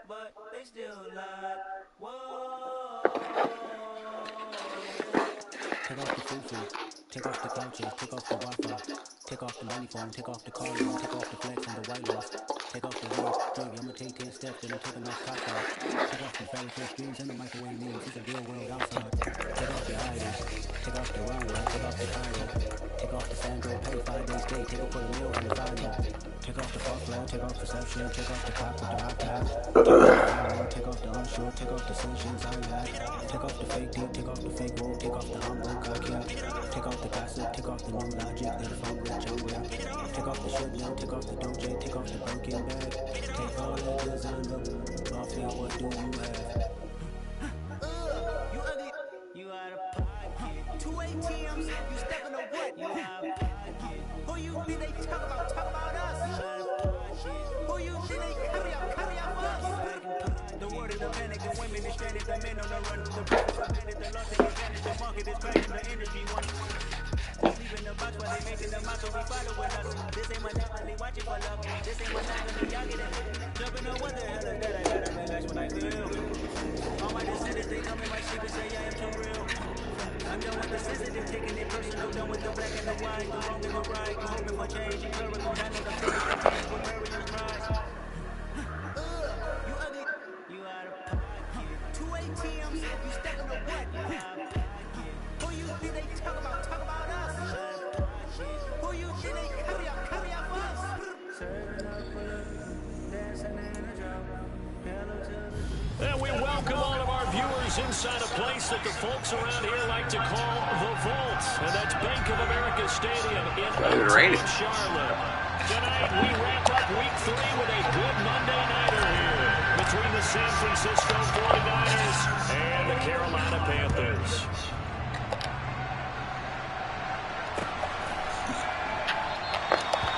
but they still lie. Whoa. Take off the fufu, take off the couches, take off the Wi-Fi, take off the money phone, take off the car loan, take off the flex and the white loss, take off the real jewelry, I'ma take 10 steps, then I'm taking off top off. Take off the fairy fresh dreams and the microwave memes, it's a real world outside. Take off your idols, take off the runway, take off the Cairo, take off the Sandro, pay 5 days stay, take off for the meal and the final. Take off the fuck flag, take off perception, take off the cop with the iPad, take off the unsure, take off the solutions I had, take off the fake deep, take off the fake woke, take off the humble cock, yeah. Take off the gossip, take off the new logic, they the phone with jungle. Take off the shit now, take off the doje, take off the broken bag. Take all the designer off here, what do you have? You ugly, you out of pocket. 2 ATMs, you stepping on what? You out of pocket. Who you think they talk about us? You out of pocket. Who you think they carry out us? The word is the panic, the women is stranded, the men on the run. The brothers are banded, the law taking advantage, the market is crashing, the industry won. Sleep in the box while they making the mouth, so we following us. This ain't monopoly, watching for love. This ain't monopoly, y'all get it. Jumping on what the hell is that? I gotta relax when I feel. All my descendants, they come in my sheep and say I am too real. I'm done with the sensitive, taking it personal, done with the black and the white, the wrong and the right. I'm hoping for change, you clear with the hand of the face, the change with Meridian cries. You ugly, you out of pocket. 2 ATMs, you stepping on what? You out of pocket. Who you think they talk about us? Who you think they carry out us? Serving up for love, dancing in a drum. And we welcome all of our viewers inside a place that the folks around here like to call the Vault. And that's Bank of America Stadium in Charlotte. Tonight we wrap up week 3 with a good Monday nighter here between the San Francisco 49ers and the Carolina Panthers.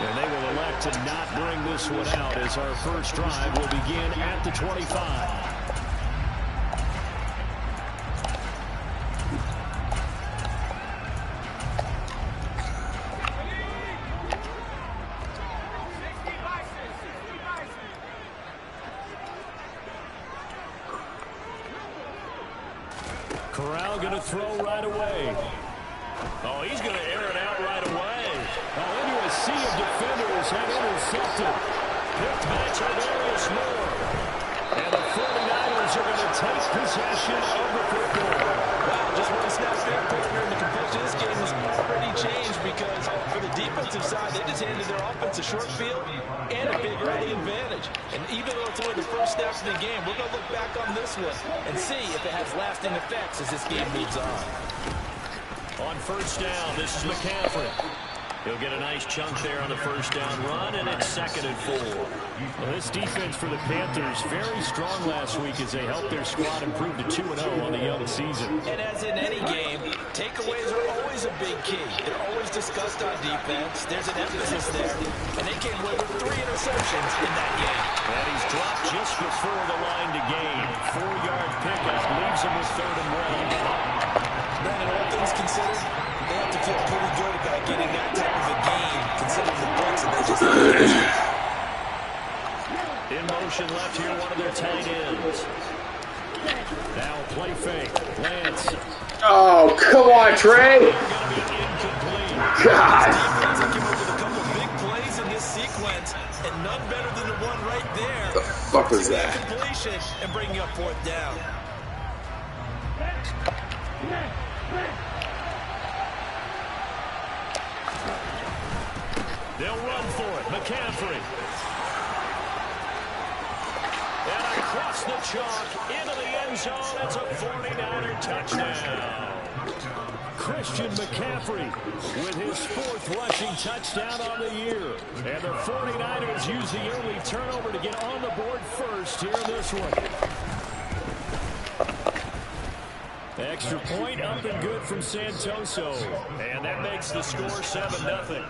And they will elect to not bring this one out as our first drive will begin at the 25. Corral going to throw right away. Oh, he's going to air it out right away. Oh, into a sea of defenders and intercepted. Picked back to Darius Moore. And the 49ers are going to take possession of the football. Wow, just one snap there, partner, and the complexion of this game has already changed because for the defensive side, they just handed their offense a short field and a big early advantage. And even though it's only the first snaps of the game, we're going to look back on this one and see if it has lasting effects as this game moves on. On first down, this is McCaffrey. He'll get a nice chunk there on the first down run, and it's 2nd and 4. Well, this defense for the Panthers, very strong last week as they helped their squad improve to 2-0 on the young season. And as in any game, takeaways are always a big key. They're always discussed on defense. There's an emphasis there. And they came away with 3 interceptions in that game. And he's dropped just before the line to gain. 4-yard pickup leaves him with 3rd and 1. Brandon, all things considered, they have to feel pretty good about getting that type of a game, considering the points that they just had. In motion left here, one of their tight ends. Now play fake. Lance. Oh, come on, Trey. God. He came up with a couple of big plays in this sequence, and none better than the one right there. The fuck was that? Completion and bringing up 4th down. They'll run for it. McCaffrey. And across the chalk into the end zone. It's a 49er touchdown. Christian McCaffrey with his 4th rushing touchdown on the year. And the 49ers use the early turnover to get on the board first here in this one. Extra point up and good from Santoso. And that makes the score 7-0.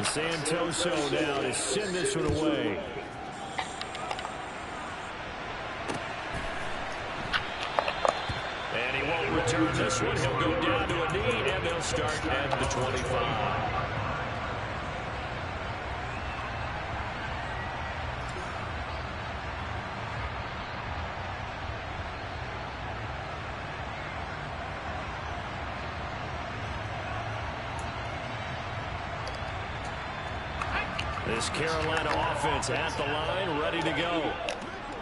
Santoso now to send this one away. And he won't return this one. He'll go down to a knee, and they'll start at the 25. This Carolina offense at the line, ready to go.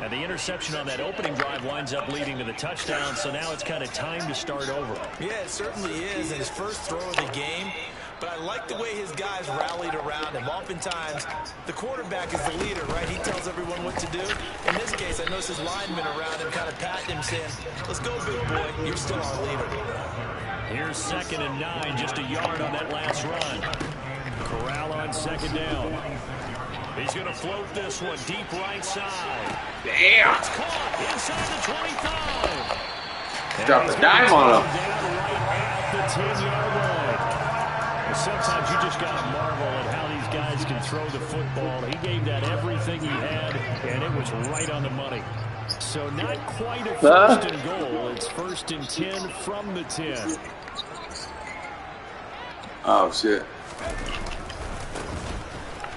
And the interception on that opening drive winds up leading to the touchdown, so now it's kind of time to start over. Yeah, it certainly is, and his first throw of the game. But I like the way his guys rallied around him. Oftentimes, the quarterback is the leader, right? He tells everyone what to do. In this case, I noticed his linemen around him kind of patting him, saying, let's go, big boy. You're still our leader. Here's 2nd and 9, just a yard on that last run. Corral on 2nd down. He's going to float this one deep right side. Damn. It's caught inside the 25. Drop the dime on him. Down right at the 10-yard line. Well, sometimes you just got to marvel at how these guys can throw the football. He gave that everything he had, and it was right on the money. So not quite a 1st and goal. It's 1st and 10 from the 10. Oh, shit.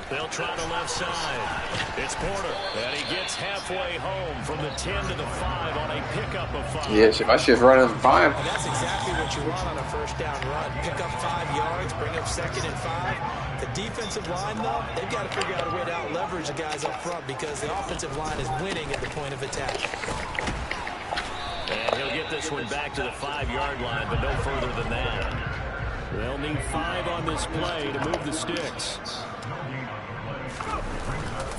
They'll try the left side. It's Porter, and he gets halfway home from the 10 to the 5 on a pickup of 5. Yes, if I should run him 5. And that's exactly what you want on a first down run. Pick up 5 yards, bring up 2nd and 5. The defensive line, though, they've got to figure out a way to out-leverage the guys up front because the offensive line is winning at the point of attack. And he'll get this one back to the 5-yard line, but no further than that. They'll need 5 on this play to move the sticks.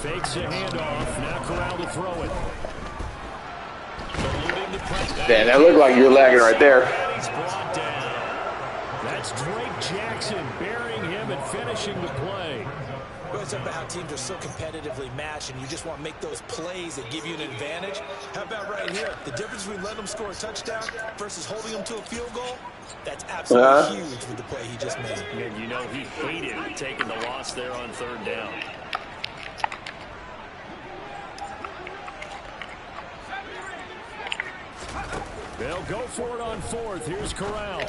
Fakes a handoff. Now Corral to throw it. Damn, that looked like you're lagging right there. He's brought down. That's Drake Jackson burying him and finishing the play. Well, it's about how teams are so competitively matched, and you just want to make those plays that give you an advantage. How about right here? The difference between letting them score a touchdown versus holding them to a field goal? That's absolutely huge with the play he just made. And you know he hated taking the loss there on 3rd down. They'll go for it on 4th. Here's Corral. And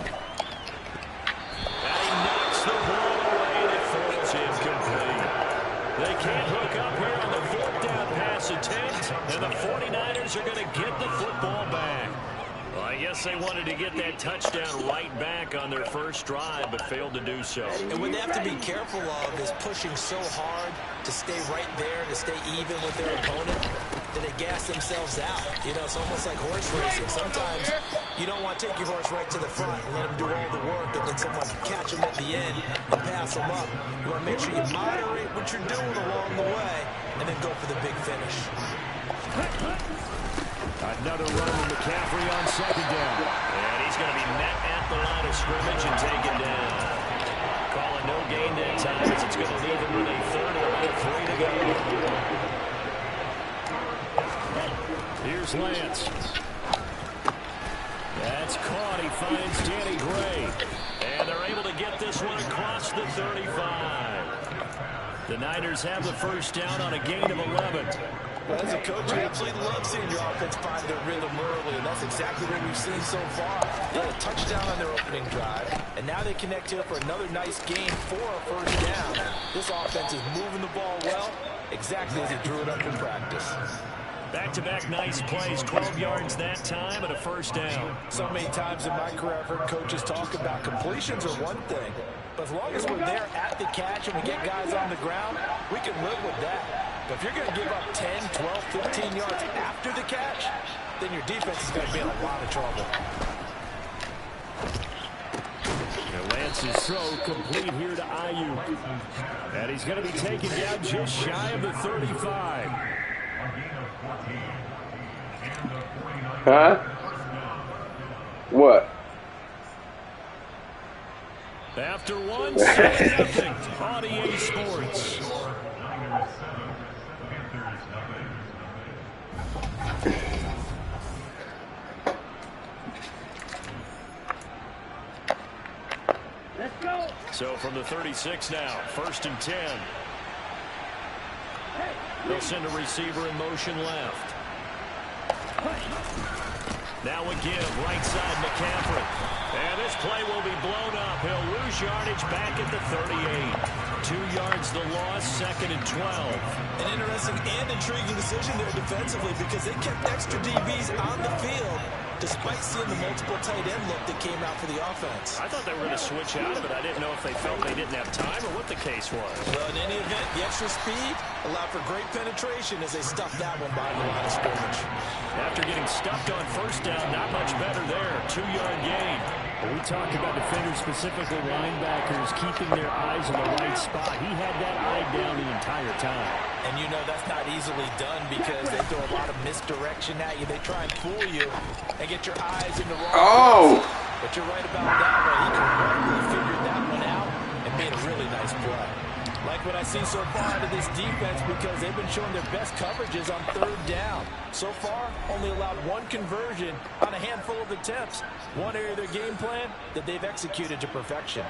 he knocks the ball away, and it falls incomplete. They can't hook up here on the 4th down pass attempt, and the 49ers are going to get the football back. Well, I guess they wanted to get that touchdown right back on their first drive, but failed to do so. And what they have to be careful of is pushing so hard to stay right there, to stay even with their opponent, that they gas themselves out. You know, it's almost like horse racing. Sometimes you don't want to take your horse right to the front and let him do all the work, and then someone can catch him at the end and pass him up. You want to make sure you moderate what you're doing along the way and then go for the big finish. Another run with McCaffrey on 2nd down. And he's going to be met at the line of scrimmage and taken down. Calling no gain that time as it's going to leave him with a 3rd and about 3 to go. Here's Lance. That's caught. He finds Danny Gray. And they're able to get this one across the 35. The Niners have the 1st down on a gain of 11. Well, as a coach, you absolutely love seeing your offense find their rhythm early, and that's exactly what we've seen so far. They had a touchdown on their opening drive, and now they connect here for another nice game for a 1st down. This offense is moving the ball well, exactly as he drew it up in practice. Back-to-back nice plays, 12 yards that time and a 1st down. So many times in my career I've heard coaches talk about completions are one thing, but as long as we're there at the catch and we get guys on the ground, we can live with that. But if you're going to give up 10, 12, 15 yards after the catch, then your defense is going to be in a lot of trouble. And Lance's throw complete here to Ayuk. And he's going to be taken down just shy of the 35. Huh? What? After one, 7-0 on EA Sports. So from the 36 now, 1st and 10. They'll send a receiver in motion left. Now a give, right side McCaffrey. And this play will be blown up. He'll lose yardage back at the 38. 2 yards the loss, 2nd and 12. An interesting and intriguing decision there defensively because they kept extra DBs on the field despite seeing the multiple tight end look that came out for the offense. I thought they were going to switch out of it. I didn't know if they felt they didn't have time or what the case was. Well, in any event, the extra speed allowed for great penetration as they stuffed that one behind the line of scrimmage. After getting stuffed on first down, not much better there. 2-yard gain. When we talk about defenders, specifically linebackers, keeping their eyes in the right spot, he had that eye down the entire time. And you know that's not easily done because they throw a lot of misdirection at you. They try and fool you and get your eyes in the wrong place. But you're right about that one. He correctly figured that one out and made a really nice play. Like what I see so far out of this defense because they've been showing their best coverages on third down. So far, only allowed one conversion on a handful of attempts. One area of their game plan that they've executed to perfection.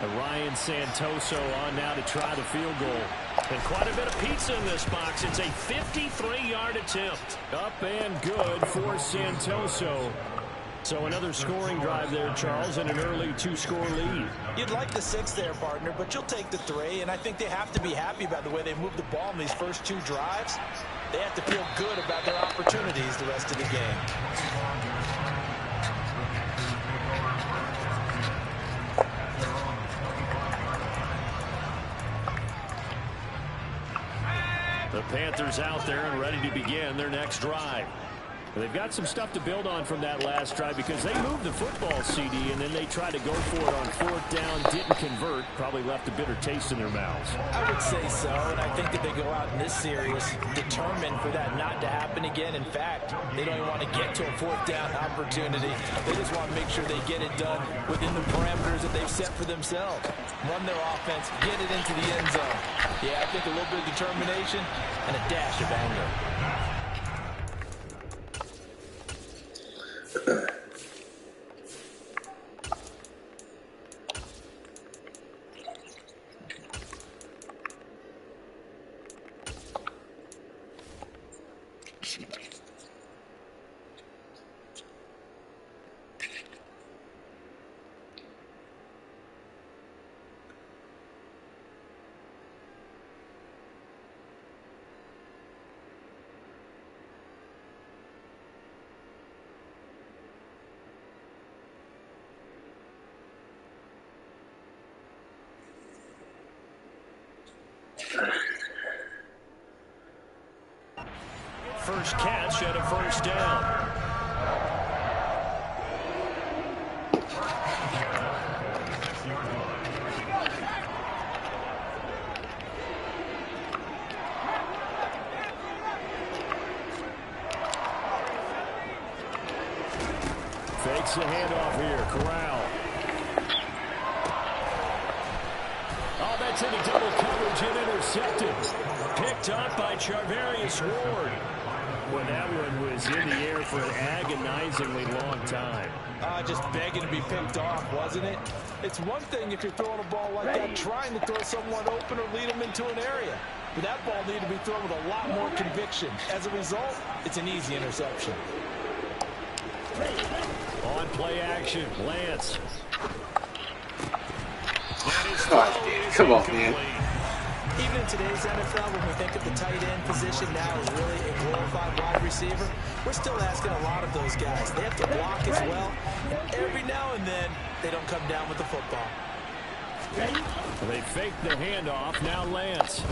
And Ryan Santoso on now to try the field goal. And quite a bit of pizza in this box. It's a 53-yard attempt. Up and good for Santoso. So another scoring drive there, Charles, and an early 2-score lead. You'd like the 6 there, partner, but you'll take the 3, and I think they have to be happy about the way they moved the ball in these first 2 drives. They have to feel good about their opportunities the rest of the game. The Panthers out there and ready to begin their next drive. They've got some stuff to build on from that last drive because they moved the football, CD, and then they tried to go for it on fourth down, didn't convert, probably left a bitter taste in their mouths. I would say so, and I think that they go out in this series determined for that not to happen again. In fact, they don't even want to get to a fourth down opportunity. They just want to make sure they get it done within the parameters that they've set for themselves. Run their offense, get it into the end zone. Yeah, I think a little bit of determination and a dash of anger. First catch at a first down. Fakes the handoff here. Corral. Oh, that's into double coverage and intercepted. Picked up by Charvarius Ward. Well, that one was in the air for an agonizingly long time. Just begging to be picked off, wasn't it? It's one thing if you're throwing a ball like that, trying to throw someone open or lead them into an area. But that ball needed to be thrown with a lot more conviction. As a result, it's an easy interception. On play action, Lance. Come on, man. Even in today's NFL, when we think of the tight end position now as really a glorified wide receiver, we're still asking a lot of those guys. They have to block as well, and every now and then, they don't come down with the football. They faked the handoff, now Lance.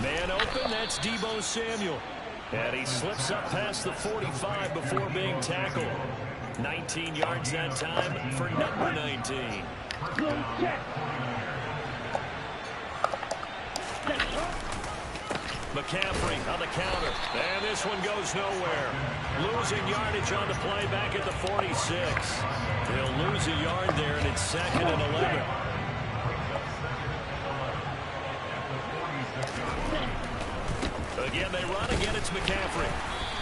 Man open, that's Deebo Samuel. And he slips up past the 45 before being tackled. 19 yards that time for number 19. McCaffrey on the counter. And this one goes nowhere. Losing yardage on the play back at the 46. They'll lose a yard there, and it's 2nd and 11. Again, they run. Again, it's McCaffrey.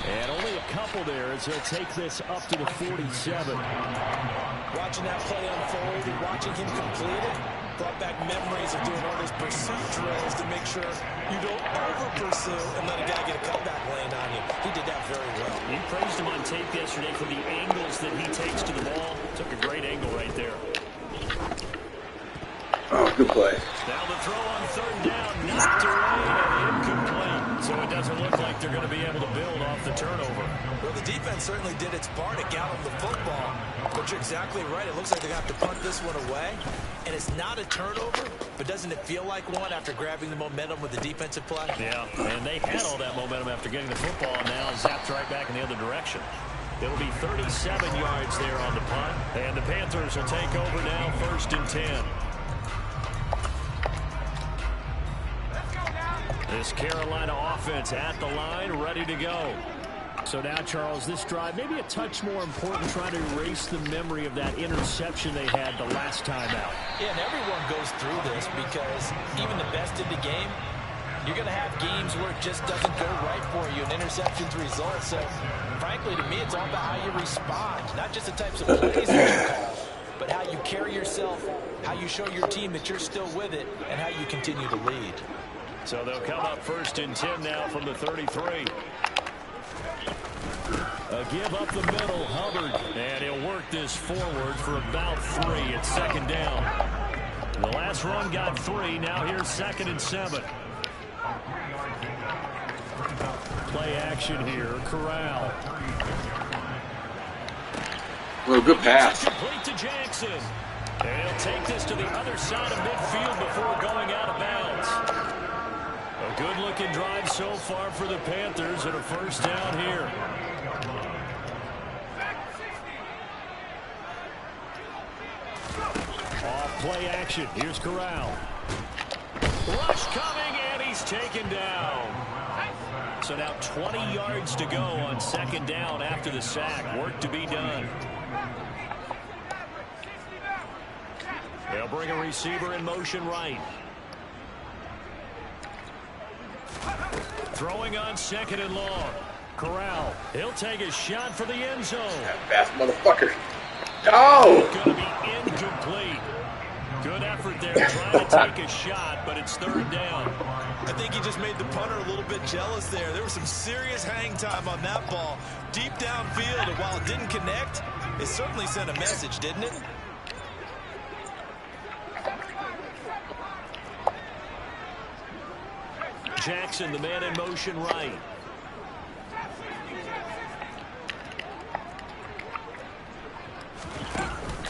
And only a couple there as he'll take this up to the 47. Watching that play unfold and watching him complete it brought back memories of doing all those pursuit drills to make sure you don't over-pursue and let a guy get a cutback lane on you. He did that very well. You praised him on tape yesterday for the angles that he takes to the ball. Took a great angle right there. Oh, good play. Now the throw on third down, knocked away and incomplete. So it doesn't look like they're going to be able to build off the turnover. Well, the defense certainly did its part to gallop the football. But you're exactly right. It looks like they're going to have to punt this one away. And it's not a turnover, but doesn't it feel like one after grabbing the momentum with the defensive play? Yeah, and they had all that momentum after getting the football, and now zapped right back in the other direction. It'll be 37 yards there on the punt. And the Panthers will take over now, 1st and 10. This Carolina offense at the line, ready to go. So now, Charles, this drive maybe a touch more important, trying to erase the memory of that interception they had the last time out. Yeah, and everyone goes through this because even the best in the game, you're going to have games where it just doesn't go right for you, and interceptions result. So, frankly, to me, it's all about how you respond, not just the types of plays that you call, but how you carry yourself, how you show your team that you're still with it, and how you continue to lead. So they'll come up 1st and 10 now from the 33. A give up the middle, Hubbard, and he'll work this forward for about 3 at 2nd down. The last run got 3, now here's 2nd and 7. Play action here, Corral. Oh, good pass. Complete to Jackson. And he'll take this to the other side of midfield before going out of bounds. A good-looking drive so far for the Panthers and a 1st down here. Off play action. Here's Corral. Rush coming, and he's taken down. So now 20 yards to go on 2nd down after the sack. Work to be done. They'll bring a receiver in motion right. Throwing on 2nd and long. Corral. He'll take a shot for the end zone. That fast motherfucker. Oh! Going to be incomplete. Good effort there trying to take a shot, but it's 3rd down. I think he just made the punter a little bit jealous there. There was some serious hang time on that ball. Deep downfield, and while it didn't connect, it certainly sent a message, didn't it? Jackson, the man in motion right.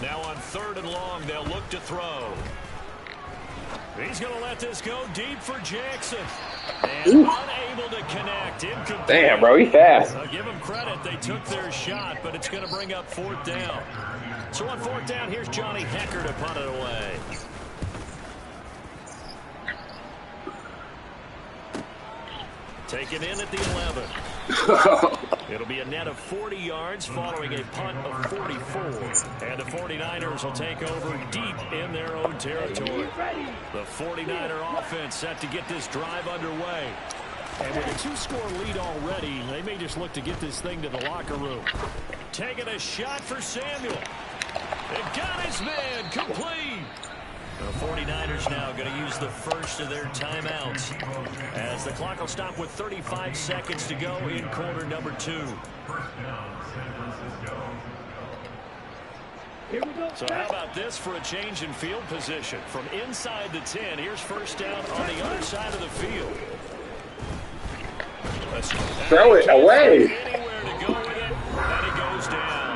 Now on 3rd and long, they'll look to throw. He's going to let this go deep for Jackson. And unable to connect. Incomplete. Damn, bro, he's fast. I'll give him credit. They took their shot, but it's going to bring up 4th down. So on 4th down, here's Johnny Hecker to punt it away. Taken in at the 11. It'll be a net of 40 yards following a punt of 44. And the 49ers will take over deep in their own territory. The 49er offense set to get this drive underway. And with a 2-score lead already, they may just look to get this thing to the locker room. Taking a shot for Samuel. It got his man complete. The 49ers now going to use the first of their timeouts as the clock will stop with 35 seconds to go in quarter number 2. So how about this for a change in field position? From inside the 10, here's 1st down on the other side of the field. Throw it away. Anywhere to go with it, and it goes down.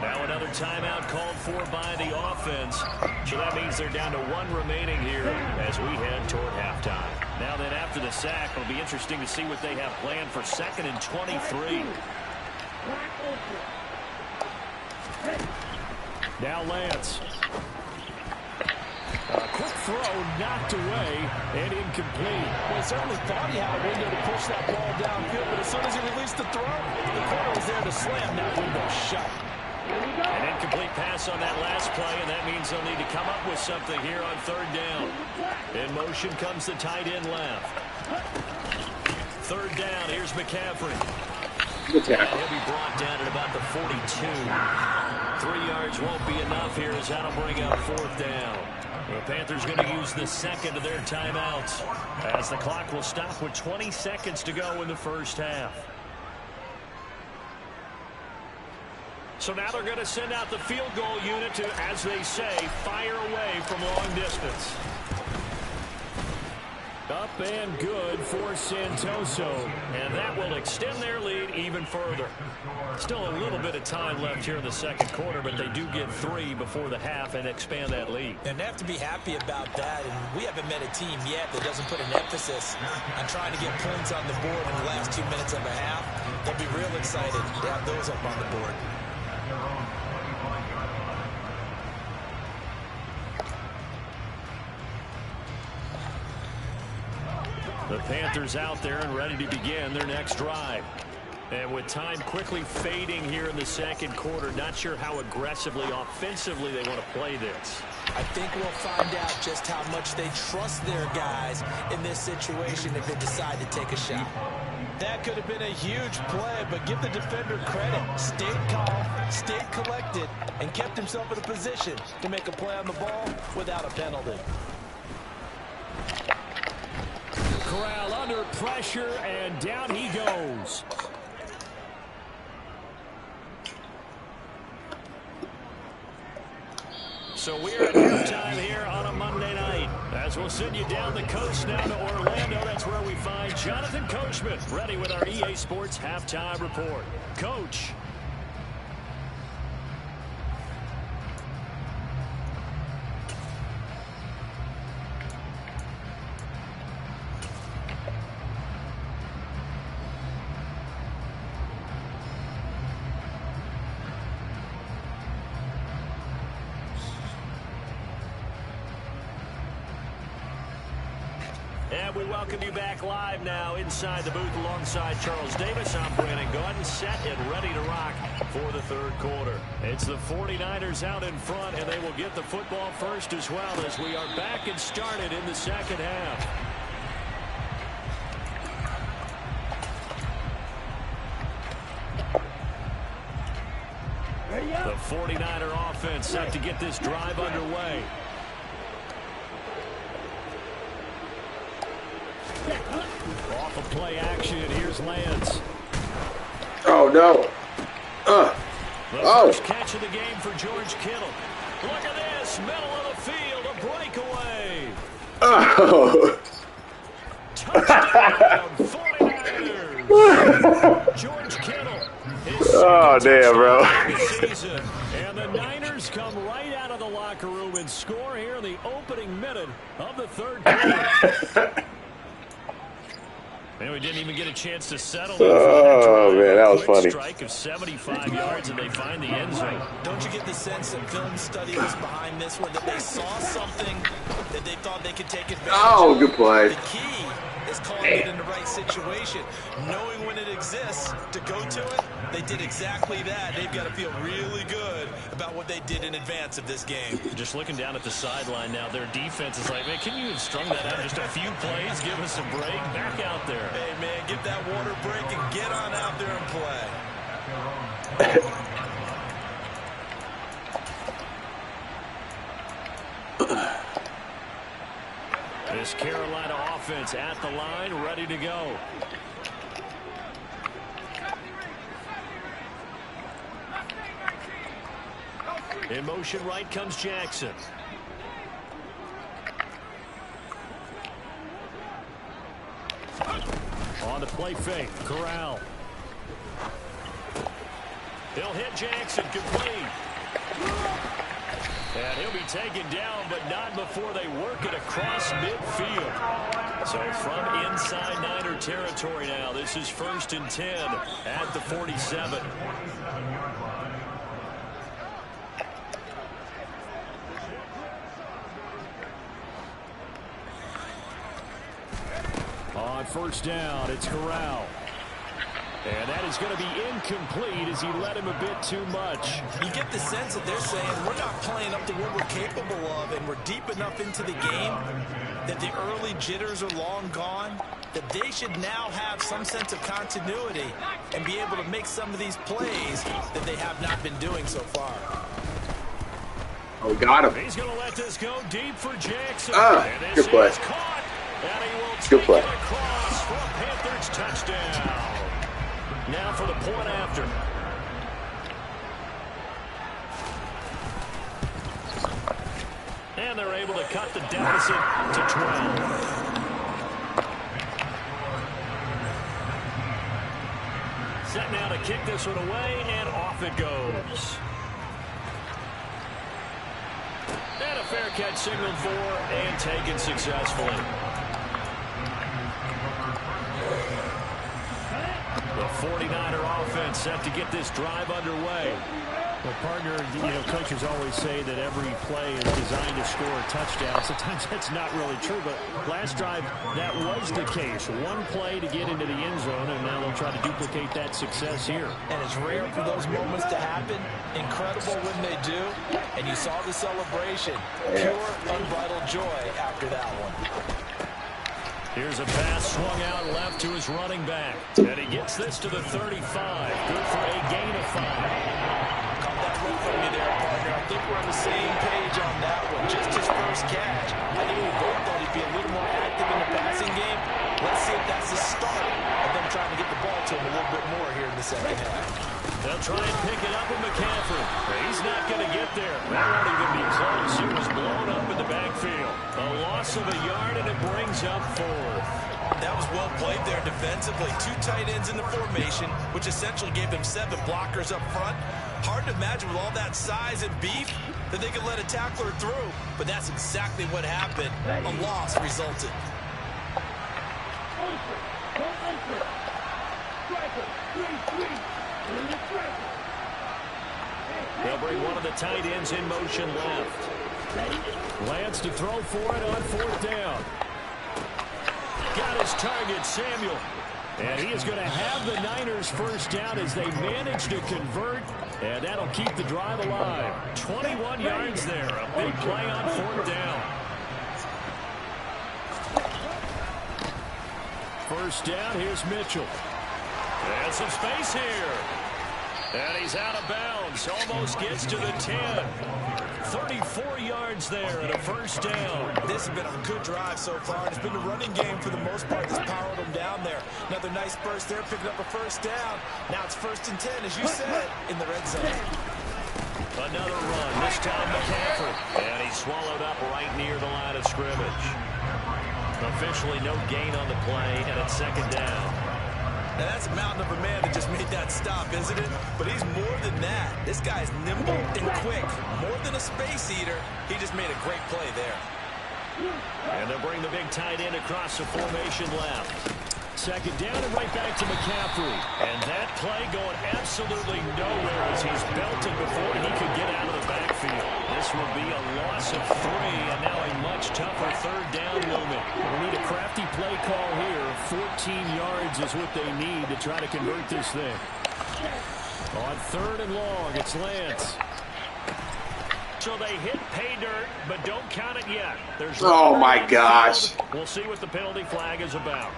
Now another timeout called for by the offense. So that means they're down to 1 remaining here as we head toward halftime. Now then, after the sack, it'll be interesting to see what they have planned for 2nd and 23. Now Lance. A quick throw knocked away and incomplete. Well, he certainly thought he had a window to push that ball downfield, but as soon as he released the throw, the corner was there to slam that window shut. An incomplete pass on that last play, and that means they'll need to come up with something here on 3rd down. In motion comes the tight end left. 3rd down, here's McCaffrey. And he'll be brought down at about the 42. 3 yards won't be enough here as that'll bring up 4th down. The Panthers going to use the 2nd of their timeouts as the clock will stop with 20 seconds to go in the first half. So now they're going to send out the field goal unit to, as they say, fire away from long distance. Up and good for Santoso. And that will extend their lead even further. Still a little bit of time left here in the second quarter, but they do get 3 before the half and expand that lead. And they have to be happy about that. And we haven't met a team yet that doesn't put an emphasis on trying to get points on the board in the last 2 minutes of a half. They'll be real excited to have those up on the board. The Panthers out there and ready to begin their next drive. And with time quickly fading here in the second quarter, not sure how aggressively, offensively they want to play this. I think we'll find out just how much they trust their guys in this situation if they decide to take a shot. That could have been a huge play, but give the defender credit. Stayed calm, stayed collected, and kept himself in a position to make a play on the ball without a penalty. Corral under pressure, and down he goes. So we're at halftime here on a Monday night. As we'll send you down the coast now to Orlando, that's where we find Jonathan Coachman, ready with our EA Sports Halftime Report. Coach. And we welcome you back live now inside the booth alongside Charles Davis. I'm Brandon Gaudin, set and ready to rock for the third quarter. It's the 49ers out in front, and they will get the football first as well as we are back and started in the second half. The 49er offense set to get this drive underway. Off of play action, here's Lance. Oh, no. The first catch of the game for George Kittle. Look at this, middle of the field, a breakaway. Oh. Touchdown, 49ers. George Kittle. Oh, damn, bro. Season. And the Niners come right out of the locker room and score here in the opening minute of the third quarter. And we didn't even get a chance to settle. Oh, man, that was funny. Strike of 75 yards, and they find the end zone. Don't you get the sense that film study was behind this one, that they saw something that they thought they could take advantage of? Oh, good play. The key is calling it in the right situation. Knowing when it exists to go to it, they did exactly that. They've got to feel really good about what they did in advance of this game. Just looking down at the sideline now, their defense is like, man, can you have strung that out just a few plays? Give us a break. Back out there. Hey, man, give that water break and get on out there and play. This Carolina offense at the line, ready to go. In motion right comes Jackson. On the play fake, Corral. He'll hit Jackson, complete. And he'll be taken down, but not before they work it across midfield. So from inside Niner territory now, this is 1st and 10 at the 47. On first down, it's Corral. And that is going to be incomplete as he led him a bit too much. You get the sense that they're saying we're not playing up to what we're capable of, and we're deep enough into the game that the early jitters are long gone, that they should now have some sense of continuity and be able to make some of these plays that they have not been doing so far. Oh, got him. He's going to let this go deep for Jackson. Good play. Caught, and he will Good play. take it across for a Panthers touchdown. Now for the point after. And they're able to cut the deficit to 12. Set now to kick this one away, and off it goes. And a fair catch signaled for and taken successfully. The 49er offense set to get this drive underway. Well, partner, coaches always say that every play is designed to score a touchdown. Sometimes that's not really true, but last drive, that was the case. One play to get into the end zone, and now they'll try to duplicate that success here. And it's rare for those moments to happen. Incredible when they do. And you saw the celebration. Pure, unbridled joy after that one. Here's a pass swung out left to his running back. And he gets this to the 35. Good for a gain of 5. From me there, partner. I think we're on the same page on that one. Just his first catch. I think we both thought he'd be a little more active in the passing game. Let's see if that's the start of them trying to get the ball to him a little bit more here in the second half. They'll try and pick it up with McCaffrey. He's not going to get there. That won't even be close. He was blown up in the backfield. A loss of a yard, and it brings up 4th. That was well played there defensively. 2 tight ends in the formation, which essentially gave them 7 blockers up front. Hard to imagine with all that size and beef that they could let a tackler through. But that's exactly what happened. A loss resulted. They'll bring one of the tight ends in motion left. Lance to throw for it on 4th down. Got his target, Samuel. And he is going to have the Niners first down as they manage to convert. And that'll keep the drive alive. 21 yards there. A big play on 4th down. First down, here's Mitchell. And some space here. And he's out of bounds. Almost gets to the 10. 34 yards there and a first down. This has been a good drive so far. It's been a running game for the most part that's powered them down there. Another nice burst there, picking up a first down. Now it's 1st and 10, as you said, in the red zone. Another run, this time McCaffrey. And he's swallowed up right near the line of scrimmage. Officially no gain on the play, and it's 2nd down. Now that's a mountain of a man that just made that stop, isn't it? But he's more than that. This guy's nimble and quick. More than a space eater, he just made a great play there. And they'll bring the big tight end across the formation left. 2nd down and right back to McCaffrey. And that play going absolutely nowhere as he's belted before he could get out of the backfield. This will be a loss of 3 and now a much tougher 3rd down moment. We need a crafty play call here. 14 yards is what they need to try to convert this thing. On 3rd and long, it's Lance. So they hit pay dirt, but don't count it yet. There's oh my gosh. We'll see what the penalty flag is about.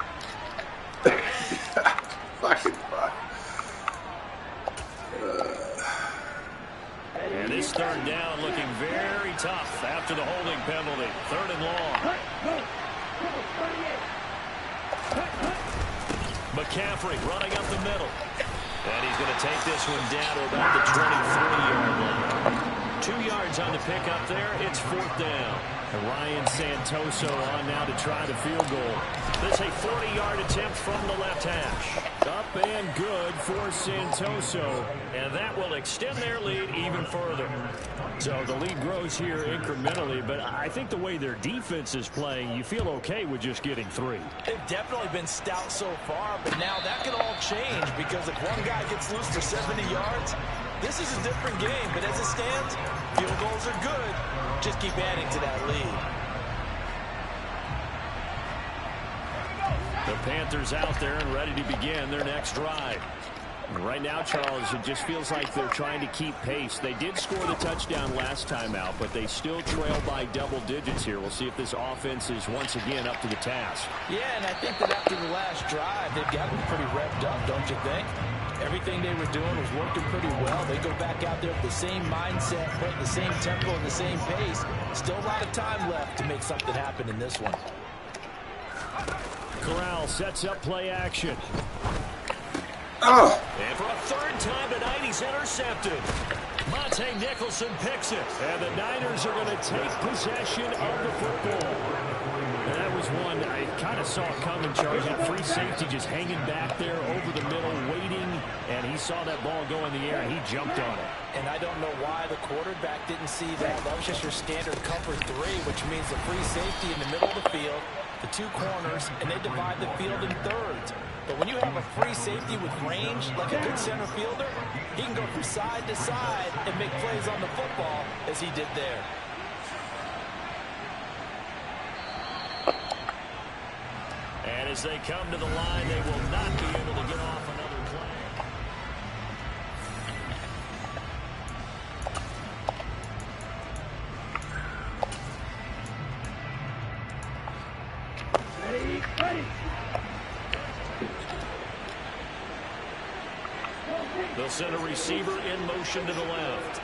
Fucking fuck. And this 3rd down looking very tough after the holding penalty. 3rd and long. McCaffrey running up the middle. And he's going to take this one down to about the 23-yard line. 2 yards on the pickup there. It's 4th down. And Ryan Santoso on now to try the field goal. This a 40-yard attempt from the left hash. Up and good for Santoso. And that will extend their lead even further. So the lead grows here incrementally, but I think the way their defense is playing, you feel okay with just getting 3. They've definitely been stout so far, but now that can all change because if one guy gets loose for 70 yards, this is a different game. But as it stands, field goals are good. Just keep adding to that lead. The Panthers out there and ready to begin their next drive. Right now, Charles, it just feels like they're trying to keep pace. They did score the touchdown last time out, but they still trail by double digits here. We'll see if this offense is once again up to the task. Yeah, and I think that after the last drive, they've got them pretty revved up, don't you think? Everything they were doing was working pretty well. They go back out there with the same mindset, putting the same tempo and the same pace. Still a lot of time left to make something happen in this one. Corral sets up play action. Oh. And for a 3rd time tonight, he's intercepted. Monte Nicholson picks it. And the Niners are going to take possession of the football. And that was one I kind of of saw it coming, Charlie. That free safety just hanging back there over the middle, waiting, and he saw that ball go in the air, and he jumped on it. And I don't know why the quarterback didn't see that. That was just your standard cover 3, which means the free safety in the middle of the field, the 2 corners, and they divide the field in thirds. But when you have a free safety with range, like a good center fielder, he can go from side to side and make plays on the football as he did there. And as they come to the line, they will not be able to get off another play. They'll send a receiver in motion to the left.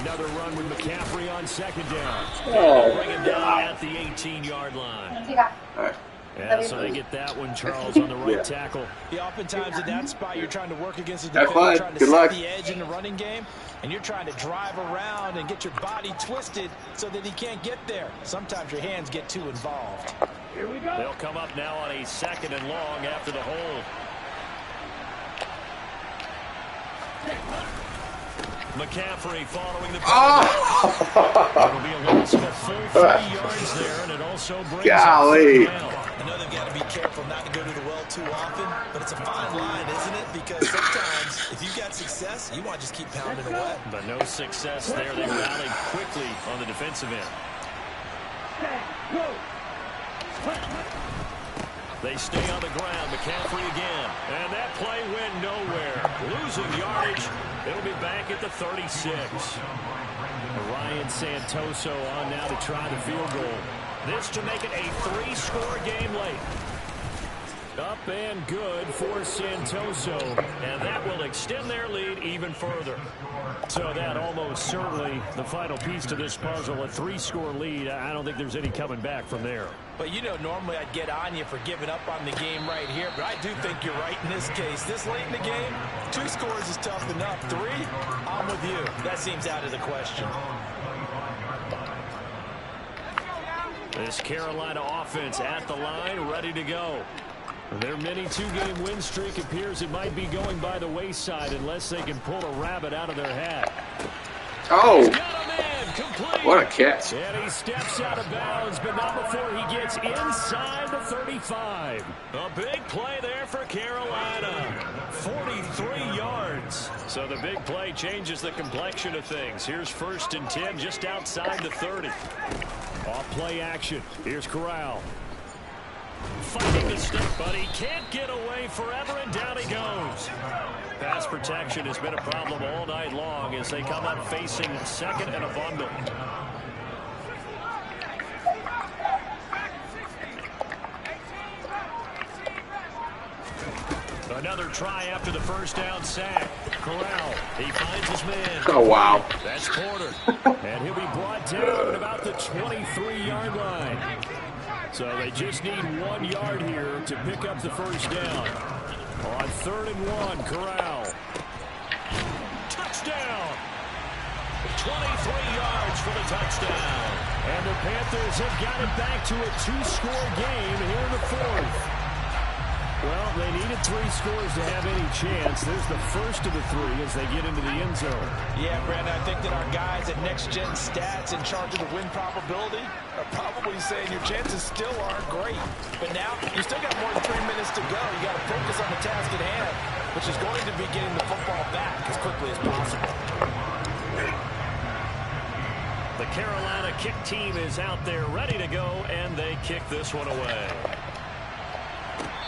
Another run with McCaffrey on 2nd down. Oh, bring it down at the 18-yard line. Right. Yeah, so they get that one, Charles, on the right tackle. Yeah, oftentimes in that spot, you're trying to work against the Have defender, fun. trying to Good set luck. the edge in the running game, and you're trying to drive around and get your body twisted so that he can't get there. Sometimes your hands get too involved. Here we go. They'll come up now on a 2nd and long after the hold. McCaffrey following the It'll be a loss of a full 3 yards there, and it also brings Golly. I know they've got to be careful not to go to the well too often, but it's a fine line, isn't it? Because sometimes if you've got success, you want to just keep pounding away. But no success there. They rallied quickly on the defensive end. They stay on the ground. McCaffrey again. And that play went nowhere. Losing yardage. It'll be back at the 36. Ryan Santoso on now to try the field goal. This to make it a 3-score game late. Up and good for Santoso. And that will extend their lead even further. So that almost certainly the final piece to this puzzle, a 3-score lead. I don't think there's any coming back from there. But, you know, normally I'd get on you for giving up on the game right here, but I do think you're right in this case. This late in the game, 2 scores is tough enough. 3, I'm with you. That seems out of the question. This Carolina offense at the line, ready to go. Their mini 2-game win streak appears it might be going by the wayside unless they can pull a rabbit out of their hat. Oh, Got a man, complete. what a catch. And he steps out of bounds, but not before he gets inside the 35. A big play there for Carolina. 43 yards. So the big play changes the complexion of things. Here's 1st and 10 just outside the 30. Off play action. Here's Corral. Fighting the stick, but he can't get away forever, and down he goes. Pass protection has been a problem all night long as they come up facing 2nd and a bundle. Another try after the 1st down sack. Corral, he finds his man. Oh, wow. That's Porter. And he'll be brought down at about the 23-yard line. So they just need 1 yard here to pick up the 1st down. On 3rd and 1, Corral. Touchdown! 23 yards for the touchdown. And the Panthers have got it back to a 2-score game here in the 4th. Well, they needed 3 scores to have any chance. There's the first of the 3 as they get into the end zone. Yeah, Brandon, I think that our guys at Next Gen Stats in charge of the win probability are probably saying your chances still aren't great. But now, you still got more than 3 minutes to go. You got to focus on the task at hand, which is going to be getting the football back as quickly as possible. The Carolina kick team is out there ready to go, and they kick this one away.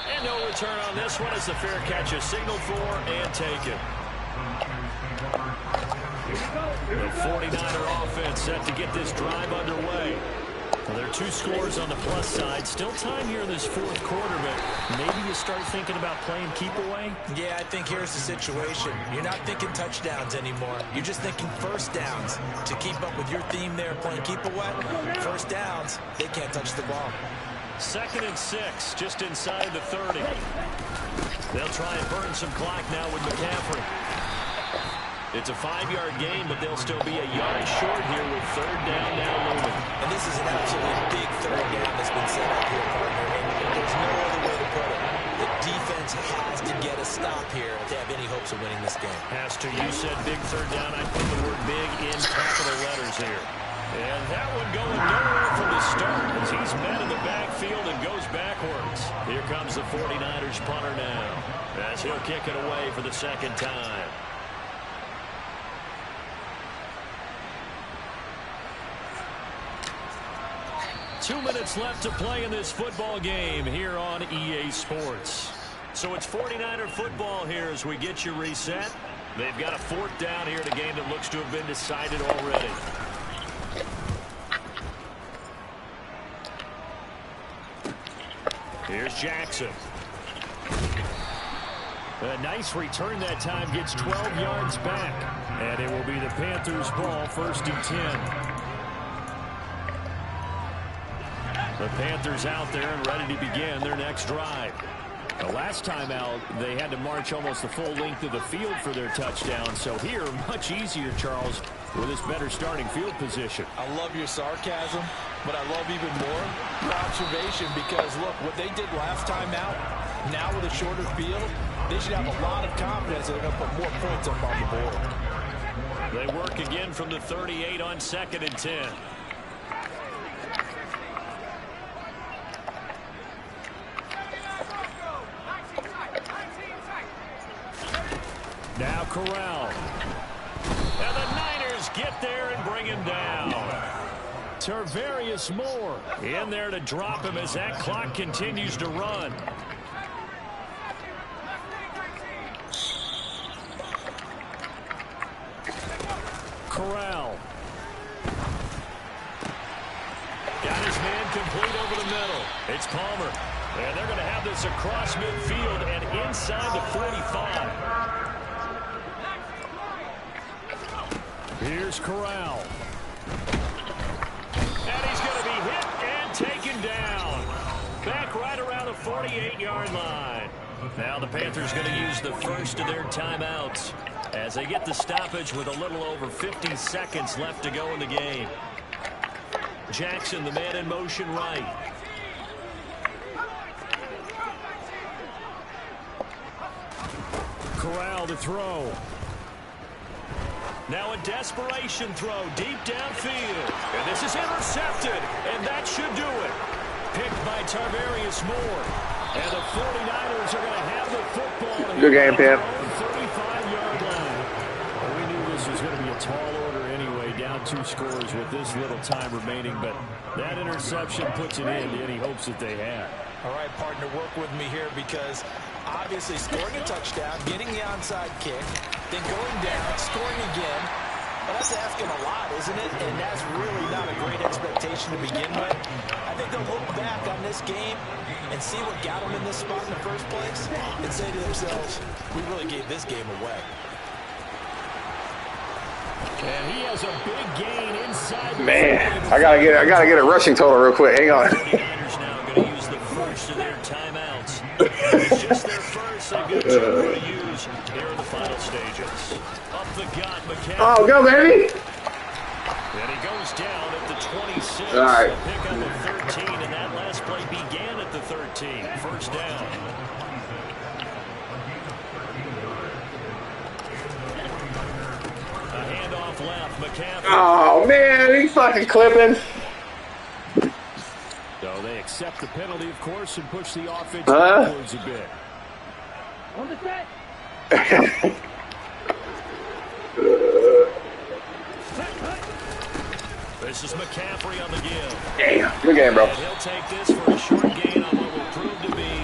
And no return on this one as the fair catch is signaled for and taken. The 49er offense set to get this drive underway. Well, there are 2 scores on the plus side. Still time here in this 4th quarter, but maybe you start thinking about playing keep away? Yeah, I think here's the situation. You're not thinking touchdowns anymore. You're just thinking 1st downs. To keep up with your theme there, playing keep away, 1st downs, they can't touch the ball. 2nd and 6, just inside the 30. They'll try and burn some clock now with McCaffrey. It's a 5-yard gain, but they'll still be a yard short here with 3rd down now looming. And this is an absolutely big to winning this game. Pastor, you said big third down. I put the word big in capital letters here. And that one going nowhere from the start as he's met in the backfield and goes backwards. Here comes the 49ers punter now as he'll kick it away for the second time. Two minutes left to play in this football game here on EA Sports. So it's 49er football here as we get you reset. They've got a fourth down here in a game that looks to have been decided already. Here's Jackson. A nice return that time, gets 12 yards back. And it will be the Panthers' ball, 1st and 10. The Panthers out there and ready to begin their next drive. The last time out, they had to march almost the full length of the field for their touchdown. So here, much easier, Charles, with this better starting field position. I love your sarcasm, but I love even more your observation because, look, what they did last time out, now with a shorter field, they should have a lot of confidence that they're going to put more points up on the board. They work again from the 38 on 2nd and 10. Now Corral. And the Niners get there and bring him down. Tarvarius Moore in there to drop him as that clock continues to run. Corral. Got his man complete over the middle. It's Palmer. And they're going to have this across midfield and inside the 45. Here's Corral. And he's going to be hit and taken down. Back right around the 48-yard line. Now the Panthers going to use the first of their timeouts as they get the stoppage with a little over 50 seconds left to go in the game. Jackson, the man in motion right. Corral to throw. Now a desperation throw deep downfield. And this is intercepted. And that should do it. Picked by Tarvarius Moore. And the 49ers are going to have the football. Good game, Pam. 35-yard line. Well, we knew this was going to be a tall order anyway. Down 2 scores with this little time remaining. But that interception puts an end to any hopes that they had. All right, partner, work with me here because obviously scoring a touchdown, getting the onside kick, then going down, scoring again. Well, that's asking a lot, isn't it? And that's really not a great expectation to begin with. I think they'll look back on this game and see what got them in this spot in the first place and say to themselves, we really gave this game away. And he has a big gain inside. Man, I gotta get a rushing total real quick. Hang on. The 49ers now going to use the first of their timeouts. It's just their first. They've got 2 more to use here in the final stages. Up the gut, McCaffrey. Oh, go, baby. And he goes down at the 26. All right. They'll pick up at 13, and that last play began at the 13. First down. A handoff left, McCaffrey. Oh, man, he's fucking clipping. So they accept the penalty, of course, and push the offense backwards a bit. On the set. This is McCaffrey on the give. Damn, good game, bro. And he'll take this for a short gain